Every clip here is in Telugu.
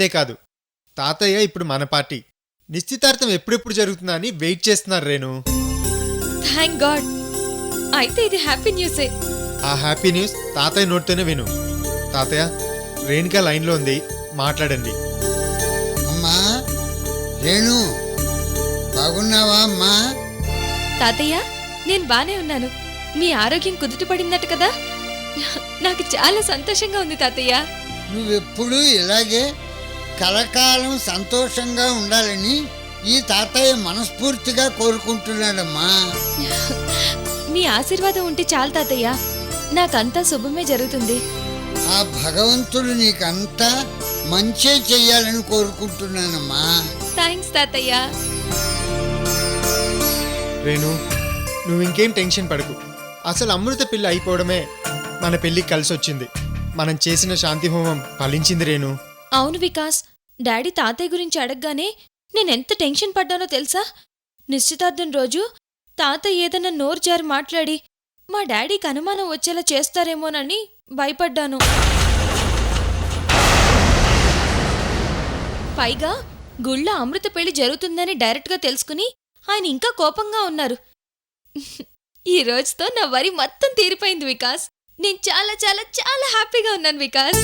అంతేకాదు తాతయ్య ఇప్పుడు మన పార్టీ. నిశ్చితార్థం ఎప్పుడెప్పుడు జరుగుతుందా అని వెయిట్ చేస్తున్నారు రేణు. Thank God. అయితే ఇది హ్యాపీ న్యూసే. ఆ హ్యాపీ న్యూస్ తాతయ్య నోటితోనే విను. తాతయ్య, రేణుక లైన్లో ఉంది, మాట్లాడండి. అమ్మా రేణు, బాగున్నావా అమ్మా? తాతయ్య, నేను బానే ఉన్నాను. మీ ఆరోగ్యం కుదుటపడిందట కదా, నాకు చాలా సంతోషంగా ఉంది తాతయ్య. నువ్వెప్పుడూ ఇలాగే కలకాలం సంతోషంగా ఉండాలని ఈ తాతయ్య మనస్ఫూర్తిగా కోరుకుంటున్నాడమ్మా. మీ ఆశీర్వాదం ఉంటే చాలు తాతయ్య, నాకంతా శుభమే జరుగుతుంది. ఆ భగవంతుడు నీకంతా మంచే చెయ్యాలని కోరుకుంటున్నానమ్మా. థ్యాంక్స్ తాతయ్య. రేణు, నువ్వు ఇంకేం టెన్షన్ పడకు. అసలు అమృత పెళ్లి అయిపోవడమే మన పెళ్లికి కలిసి వచ్చింది. మనం చేసిన శాంతి హోమం ఫలించింది రేణు. అవును వికాస్, డాడీ తాతయ్య గురించి అడగగానే నేనెంత టెన్షన్ పడ్డానో తెలుసా? నిశ్చితార్థం రోజు తాతయ్య ఏదన్నా నోరు జారి మాట్లాడి మా డాడీకి అనుమానం వచ్చేలా చేస్తారేమోనని భయపడ్డాను. పైగా గుళ్ళో అమృత పెళ్లి జరుగుతుందని డైరెక్ట్గా తెలుసుకుని ఆయన ఇంకా కోపంగా ఉన్నారు. ఈ రోజుతో నా వరి మొత్తం తీరిపోయింది వికాస్. నేను చాలా చాలా చాలా హ్యాపీగా ఉన్నాను Vikas.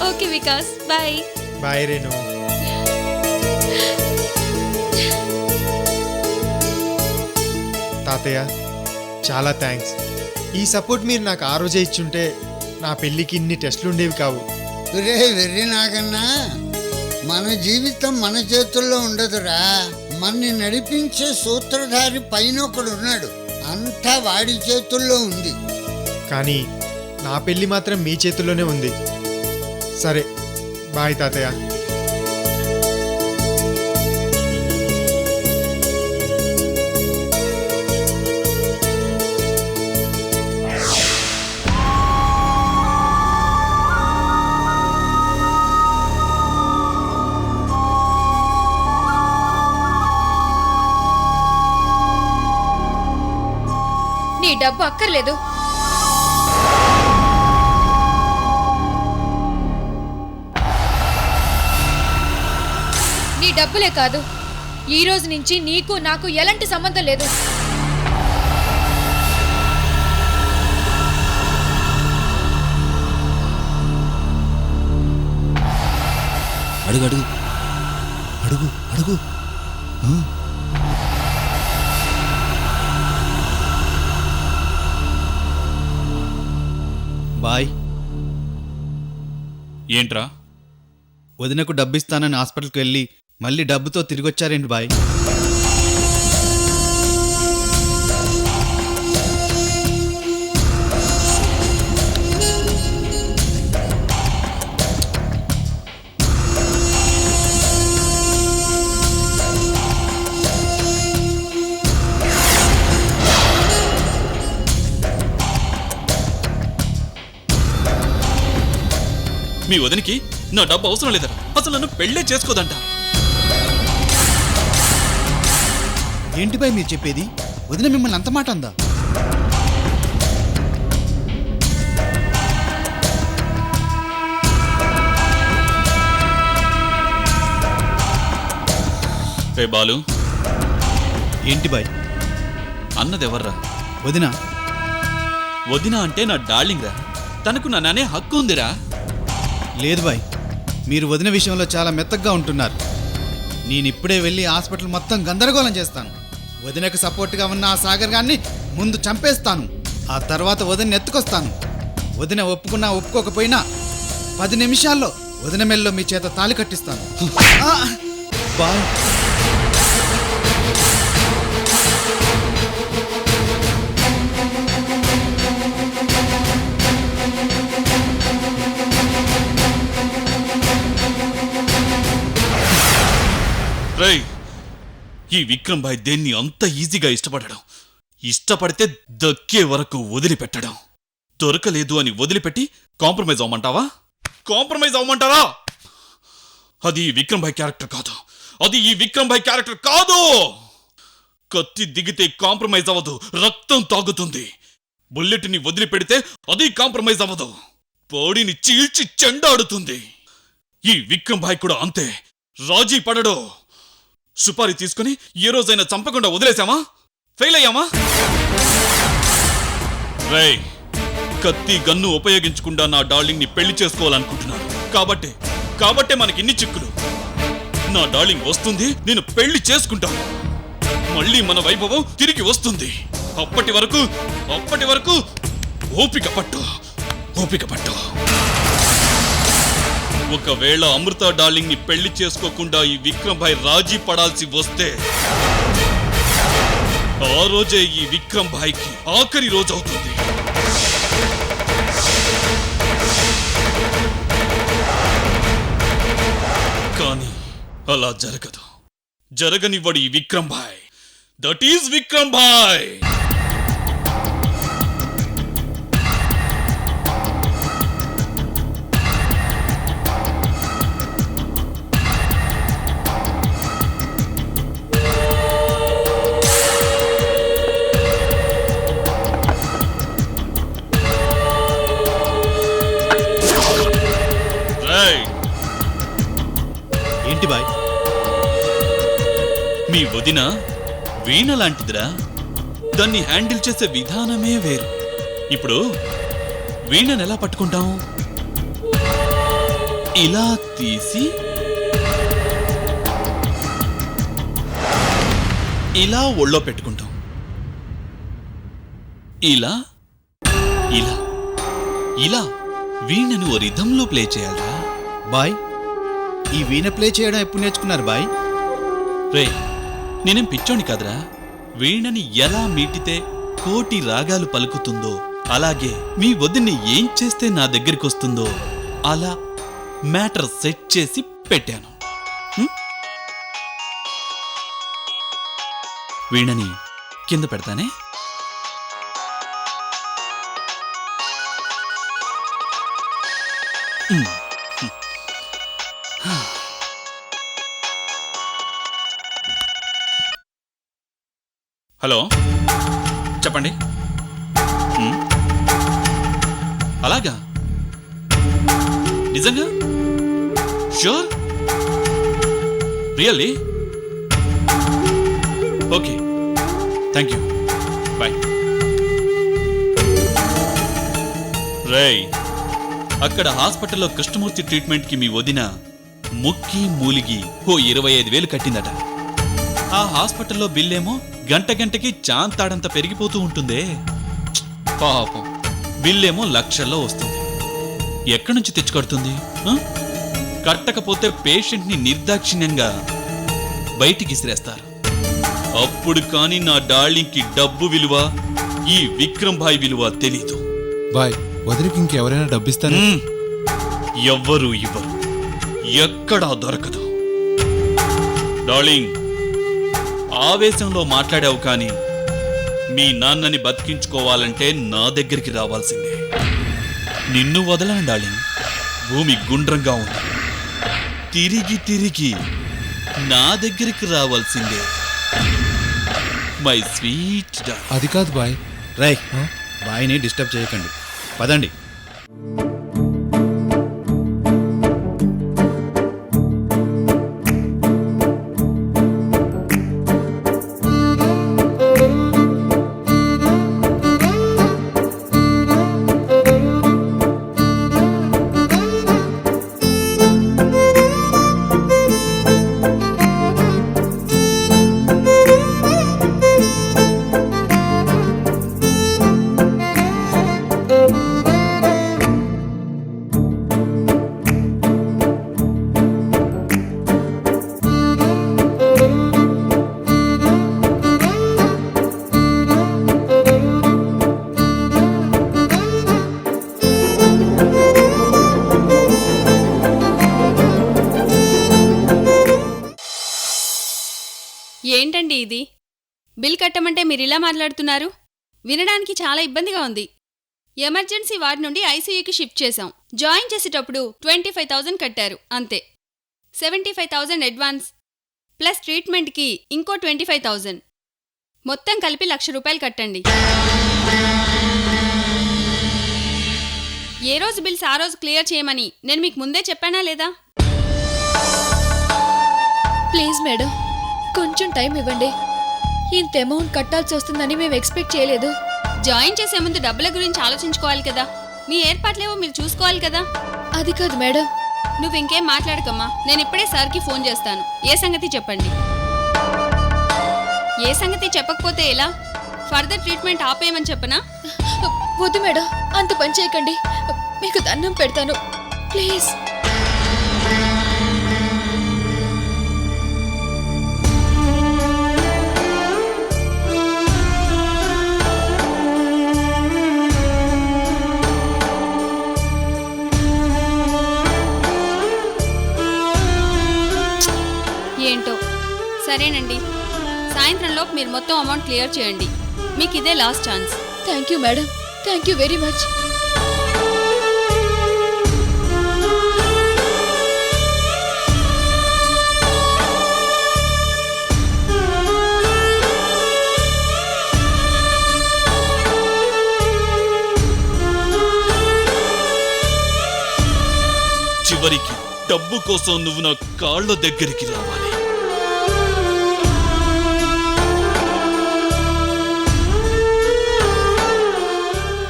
Okay Vikas, bye. Bye Renu. తాతయ్య, చాలా థ్యాంక్స్. ఈ సపోర్ట్ మీరు నాకు ఆ రోజే ఇచ్చుంటే నా పెళ్ళికి ఇన్ని టెస్టులు ఉండేవి కావు. రే వెర్రి నాగన్నా, మన జీవితం మన చేతుల్లో ఉండదురా. మనని నడిపించే సూత్రధారి పైన ఒకడున్నాడు, అంతా వాడి చేతుల్లో ఉంది. కానీ నా పెళ్ళి మాత్రం మీ చేతుల్లోనే ఉంది. సరే, బాయ్ తాతయ్య. నీ డబ్బు అక్కర్లేదు. నీ డబ్బులే కాదు, ఈ రోజు నుంచి నీకు నాకు ఎలాంటి సంబంధం లేదు. అడుగు అడుగు అడుగు అడుగు. బాయ్. ఏంట్రా? వదినకు డబ్బిస్తానని హాస్పిటల్కి వెళ్ళి మళ్ళీ డబ్బుతో తిరిగొచ్చారేంటి బాయ్? మీ వదినికి నా డబ్బు అవసరం లేదట. అసలు నన్ను పెళ్ళే చేసుకోదంట. ఏంటి బాయ్ మీరు చెప్పేది? వదిన మిమ్మల్ని అంత మాట అందా? రే బాలు. ఏంటి బాయ్? అన్నదెవర్రా? వదిన. వదిన అంటే నా డార్లింగ్ రా. తనకు నన్నే హక్కు ఉందిరా. లేదు బాయ్, మీరు వదిన విషయంలో చాలా మెత్తగ్గా ఉంటున్నారు. నేనిప్పుడే వెళ్ళి హాస్పిటల్ మొత్తం గందరగోళం చేస్తాను. వదినకు సపోర్ట్గా ఉన్న ఆ సాగర్ గారిని ముందు చంపేస్తాను. ఆ తర్వాత వదిన ఎత్తుకొస్తాను. వదిన ఒప్పుకున్నా ఒప్పుకోకపోయినా 10 నిమిషాల్లో వదిన మెల్లో మీ చేత తాళి కట్టిస్తాను. బాయ్. రేయ్, ఈ విక్రమ్ భాయ్ దేన్ని అంత ఈజీగా ఇష్టపడడం. ఇష్టపడితే దక్కే వరకు వదిలిపెట్టడం. దొరకలేదు అని వదిలిపెట్టి కాంప్రమైజ్ అవ్వమంటావా? కాంప్రమైజ్ అవ్వమంటారా? అది ఈ విక్రమ్ భాయ్ క్యారెక్టర్ కాదు. అది ఈ విక్రమ్ భాయ్ క్యారెక్టర్ కాదు. కత్తి దిగితే కాంప్రమైజ్ అవ్వదు, రక్తం తాగుతుంది. బుల్లెట్ని వదిలిపెడితే అది కాంప్రమైజ్ అవ్వదు, బాడీని చీల్చి చెండాడుతుంది. ఈ విక్రమ్ భాయ్ కూడా అంతే, రాజీ పడడు. సుపారీ తీసుకుని ఏ రోజైనా చంపకుండా వదిలేశామా? ఫెయిల్ అయ్యామా? రేయ్, కత్తి గన్ను ఉపయోగించకుండా నా డార్లింగ్ ని పెళ్లి చేసుకోవాలనుకుంటున్నాను. కాబట్టే మనకిన్ని చిక్కులు. నా డార్లింగ్ వస్తుంది, నేను పెళ్లి చేసుకుంటాను. మళ్ళీ మన వైభవం తిరిగి వస్తుంది. అప్పటి వరకు ఓపిక పట్టు. ఒకవేళ అమృత డార్లింగ్ ని పెళ్లి చేసుకోకుండా ఈ విక్రమ్ భాయ్ రాజీ పడాల్సి వస్తే ఆ రోజే ఈ విక్రమ్ భాయ్ కి ఆఖరి రోజు అవుతుంది. కానీ అలా జరగనివ్వడు ఈ విక్రమ్ భాయ్. దట్ ఈస్ విక్రమ్ భాయ్. ఏంటి బాయ్? మీ వదిన వీణ లాంటిదిరా. దాన్ని హ్యాండిల్ చేసే విధానమే వేరు. ఇప్పుడు వీణను ఎలా పట్టుకుంటాం? ఇలా తీసి ఇలా ఒళ్ళో పెట్టుకుంటాం. ఇలా ఇలా ఇలా వీణను ఓ రిథంలో ప్లే చేయాలరా. బాయ్, ఈ వీణ ప్లే చేయడం ఎప్పుడు నేర్చుకున్నారు బాయ్? రే, నేనేం పిచ్చోని కాదురా. వీణని ఎలా మీటితే కోటి రాగాలు పలుకుతుందో, అలాగే మీ వదిన్ని ఏం చేస్తే నా దగ్గరికి వస్తుందో అలా మ్యాటర్ సెట్ చేసి పెట్టాను. వీణని కింద పెడతానే. హలో, చెప్పండి. అలాగా? నిజంగా? Sure? Really? Okay, thank you, bye. రేయ్, అక్కడ హాస్పిటల్లో కృష్ణమూర్తి ట్రీట్మెంట్కి మీ వదిన ముక్కి మూలిగి ఓ 25,000 కట్టిందట. ఆ హాస్పిటల్లో బిల్లేమో గంటకి చాంతాడంత పెరిగిపోతూ ఉంటుందే. పాపం, బిల్లేమో లక్షల్లో వస్తుంది. ఎక్కడి నుంచి తెచ్చుకడుతుంది? కట్టకపోతే పేషెంట్ని నిర్దాక్షిణ్యంగా బయటికి ఇసిరేస్తారు. అప్పుడు కానీ నా డార్లింగ్కి డబ్బు విలువ, ఈ విక్రమ్ భాయ్ విలువ తెలీదు. బాయ్, వదిలికి ఇంకెవరైనా డబ్బిస్తారా? ఎవ్వరూ ఇవ్వరు, ఎక్కడా దొరకదు. డార్లింగ్, ఆవేశంలో మాట్లాడావు కానీ మీ నాన్నని బతికించుకోవాలంటే నా దగ్గరికి రావాల్సిందే. నిన్ను వదలను డార్లింగ్. భూమి గుండ్రంగా ఉంది, తిరిగి నా దగ్గరికి రావాల్సిందే. My sweet darling. అది కాదు బాయ్. రై, బాయ్ని డిస్టర్బ్ చేయకండి, పదండి. ఏంటండి ఇది? బిల్ కట్టమంటే మీరిలా మాట్లాడుతున్నారు? వినడానికి చాలా ఇబ్బందిగా ఉంది. ఎమర్జెన్సీ వార్డ్ నుండి ఐసీయూకి షిఫ్ట్ చేశాం. జాయిన్ చేసేటప్పుడు 25,000 కట్టారు, అంతే. 75,000 అడ్వాన్స్ ప్లస్ ట్రీట్మెంట్కి ఇంకో 25,000, మొత్తం కలిపి 1,00,000 రూపాయలు కట్టండి. ఏ రోజు బిల్స్ ఆ రోజు క్లియర్ చేయమని నేను మీకు ముందే చెప్పానా లేదా? ప్లీజ్ మేడం, కొంచెం టైం ఇవ్వండి. ఇంత అమౌంట్ కట్టాల్సి వస్తుందని మేము ఎక్స్పెక్ట్ చేయలేదు. జాయిన్ చేసే ముందు డబ్బుల గురించి ఆలోచించుకోవాలి కదా. మీ ఏర్పాట్లేవో మీరు చూసుకోవాలి కదా. అది కాదు మేడం. నువ్వు ఇంకేం మాట్లాడకమ్మా. నేను ఇప్పుడే సార్కి ఫోన్ చేస్తాను. ఏ సంగతి చెప్పండి. ఏ సంగతి చెప్పకపోతే ఎలా? ఫర్దర్ ట్రీట్మెంట్ ఆపేయమని చెప్పనా? వద్దు మేడం, అంత పని చేయకండి. మీకు దండం పెడతాను, ప్లీజ్. ఏంటో. సరేనండి, సాయంత్రంలోపు మీరు మొత్తం అమౌంట్ క్లియర్ చేయండి. మీకు ఇదే last chance. Thank you madam, thank you very much. చివరికి డబ్బు కోసం నువ్వు నా కాళ్ళ దగ్గరికి రావాలి.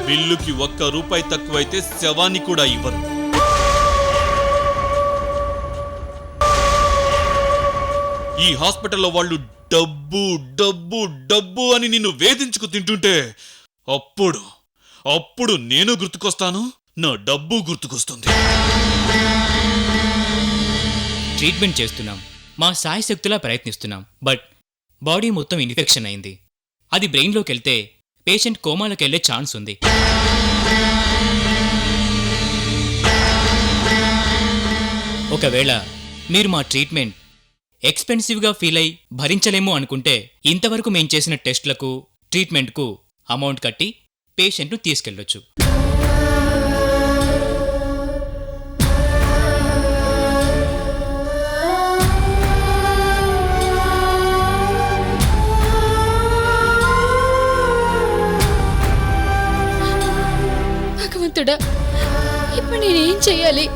బిల్లుకి ₹1 తక్కువైతే శవాన్ని కూడా ఇవ్వరు. ఈ హాస్పిటల్లో వాళ్ళు డబ్బు డబ్బు డబ్బు అని నిన్ను వేధించుకు తింటుంటే అప్పుడు నేను గుర్తుకొస్తాను, నా డబ్బు గుర్తుకొస్తుంది. ట్రీట్మెంట్ చేస్తున్నాం, మా శాయశక్తులా ప్రయత్నిస్తున్నాం. బట్ బాడీ మొత్తం ఇన్ఫెక్షన్ అయింది. అది బ్రెయిన్లోకి వెళ్తే పేషెంట్ కోమాలోకి వెళ్ళే ఛాన్స్ ఉంది. ఒకవేళ మీరు మా ట్రీట్మెంట్ ఎక్స్పెన్సివ్గా ఫీల్ అయి భరించలేము అనుకుంటే ఇంతవరకు మేం చేసిన టెస్టులకు ట్రీట్మెంట్కు అమౌంట్ కట్టి పేషెంట్ను తీసుకెళ్ళొచ్చు. భగవంతుడా, ఇప్పుడు నేనేం చెయ్యాలి?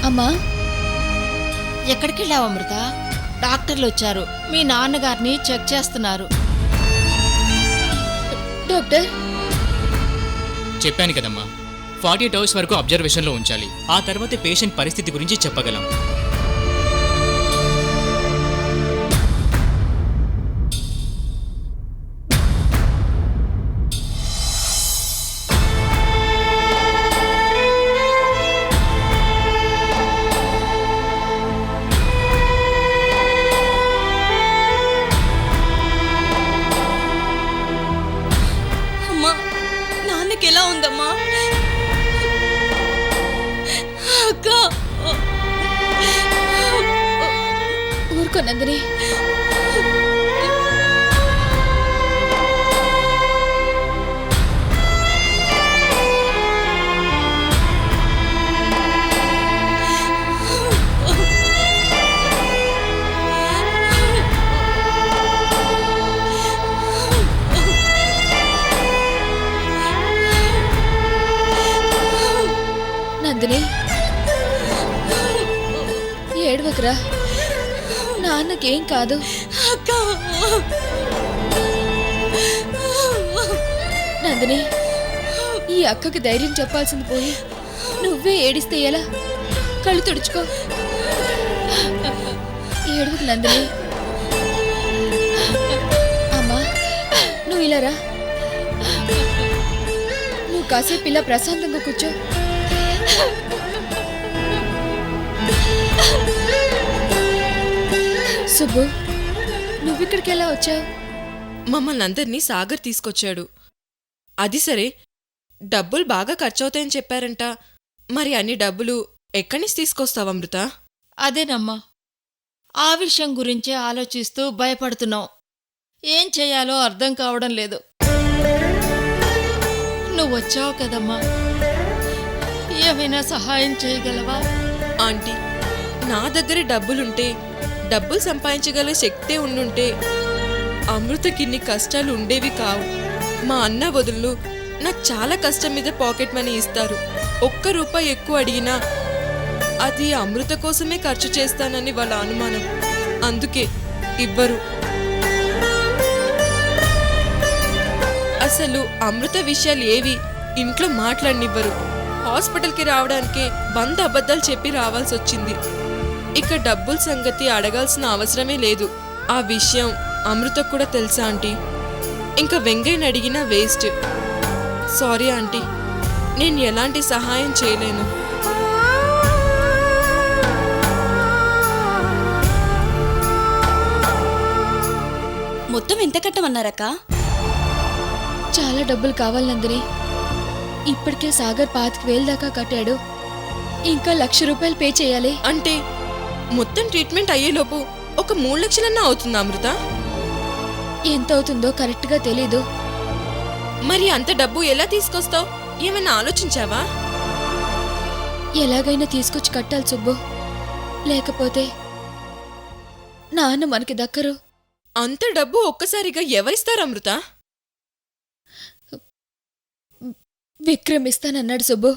అమ్మా, ఎక్కడికి వెళ్ళావు అమృత? డాక్టర్లు వచ్చారు, మీ నాన్నగారిని చెక్ చేస్తున్నారు. డాక్టర్, చెప్పాను కదమ్మా, 48 అవర్స్ వరకు అబ్జర్వేషన్లో ఉంచాలి. ఆ తర్వాత పేషెంట్ పరిస్థితి గురించి చెప్పగలం. ఎలా ఉందమ్మా? అక్క, ఊరుకో నందిని. నందిని, ఏడవకురా, నాన్నకేం కాదు. నందిని, ఈ అక్కకి ధైర్యం చెప్పాల్సింది పోయి నువ్వే ఏడిస్తే ఎలా? కళ్ళు తుడుచుకో. ఏడుగుకు నందిని. అమ్మా, నువ్వు ఇలా రా. నువ్వు కాసేపు ఇలా ప్రశాంతంగా కూర్చో. సుబ్బు, నువ్విక్కడికి ఎలా వచ్చావు? మమ్మల్ని అందరినీ సాగర్ తీసుకొచ్చాడు. అది సరే, డబ్బులు బాగా ఖర్చవుతాయని చెప్పారంట. మరి అన్ని డబ్బులు ఎక్కడి నుంచి తీసుకొస్తావు అమృత? అదేనమ్మా, ఆ విషయం గురించే ఆలోచిస్తూ భయపడుతున్నావు. ఏం చేయాలో అర్థం కావడం లేదు. నువ్వు వచ్చావు కదమ్మా, ఏమైనా సహాయం చేయగలవా? ఆంటీ, నా దగ్గర డబ్బులుంటే, డబ్బులు సంపాదించగల శక్తే ఉండుంటే అమృతకిన్ని కష్టాలు ఉండేవి కావు. మా అన్న వదులు నాకు చాలా కష్టం మీద పాకెట్ మనీ ఇస్తారు. ₹1 ఎక్కువ అడిగినా అది అమృత కోసమే ఖర్చు చేస్తానని వాళ్ళ అనుమానం. అందుకే ఇవ్వరు. అసలు అమృత విషయాలు ఏవి ఇంట్లో మాట్లాడనివ్వరు. హాస్పిటల్కి రావడానికే 100 అబద్ధాలు చెప్పి రావాల్సి వచ్చింది. ఇక డబ్బుల సంగతి అడగాల్సిన అవసరమే లేదు. ఆ విషయం అమృతకు కూడా తెలుసా ఆంటీ? ఇంకా వెంగయ్యని అడిగినా వేస్ట్. సారీ ఆంటీ, నేను ఎలాంటి సహాయం చేయలేను. మొత్తం ఎంత కట్టమన్నారక్క? చాలా డబ్బులు కావాలి నందిని. ఇప్పటికే సాగర్ 25,000 దాకా కట్టాడు. ఇంకా ₹1,00,000 పే చేయాలి. అంటే మొత్తం ట్రీట్మెంట్ అయ్యేలోపు ఒక 3 లక్షలన్నా అవుతుందా అమృత? ఎంత అవుతుందో కరెక్ట్గా తెలీదు. మరి అంత డబ్బు ఎలా తీసుకొస్తావు? ఏమైనా ఆలోచించావా? ఎలాగైనా తీసుకొచ్చి కట్టాలి సుబ్బు. లేకపోతే నాన్న మనకి దక్కరు. అంత డబ్బు ఒక్కసారిగా ఎవరిస్తారు అమృత? విక్రమ్ ఇస్తానన్నాడు సుబ్బు.